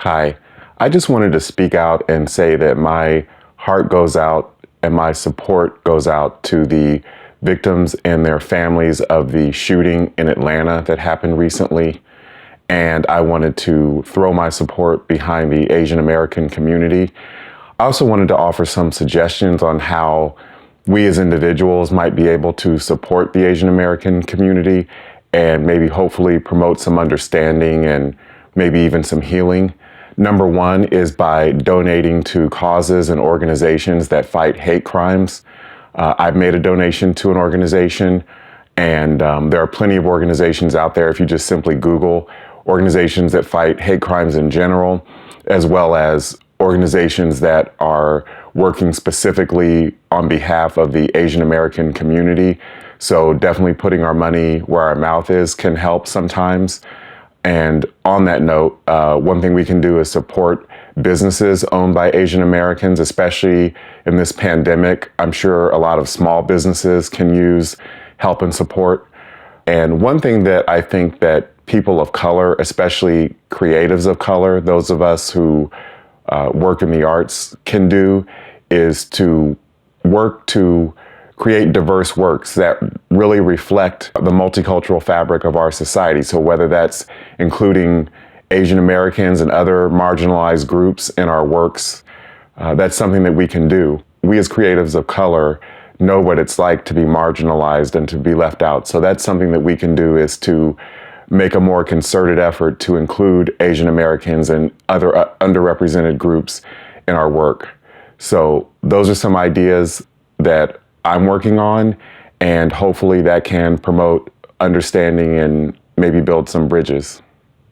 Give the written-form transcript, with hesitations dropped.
Hi. I just wanted to speak out and say that my heart goes out and my support goes out to the victims and their families of the shooting in Atlanta that happened recently. And I wanted to throw my support behind the Asian American community. I also wanted to offer some suggestions on how we as individuals might be able to support the Asian American community and maybe hopefully promote some understanding and maybe even some healing. Number one is by donating to causes and organizations that fight hate crimes. I've made a donation to an organization, and there are plenty of organizations out there if you just simply Google organizations that fight hate crimes in general, as well as organizations that are working specifically on behalf of the Asian American community. So definitely putting our money where our mouth is can help sometimes. And on that note, one thing we can do is support businesses owned by Asian Americans, especially in this pandemic. I'm sure a lot of small businesses can use help and support. And one thing that I think that people of color, especially creatives of color, those of us who work in the arts can do is to work to create diverse works that really reflect the multicultural fabric of our society. So whether that's including Asian Americans and other marginalized groups in our works, that's something that we can do. We as creatives of color know what it's like to be marginalized and to be left out. So that's something that we can do, is to make a more concerted effort to include Asian Americans and other underrepresented groups in our work. So those are some ideas that I'm working on, and hopefully that can promote understanding and maybe build some bridges.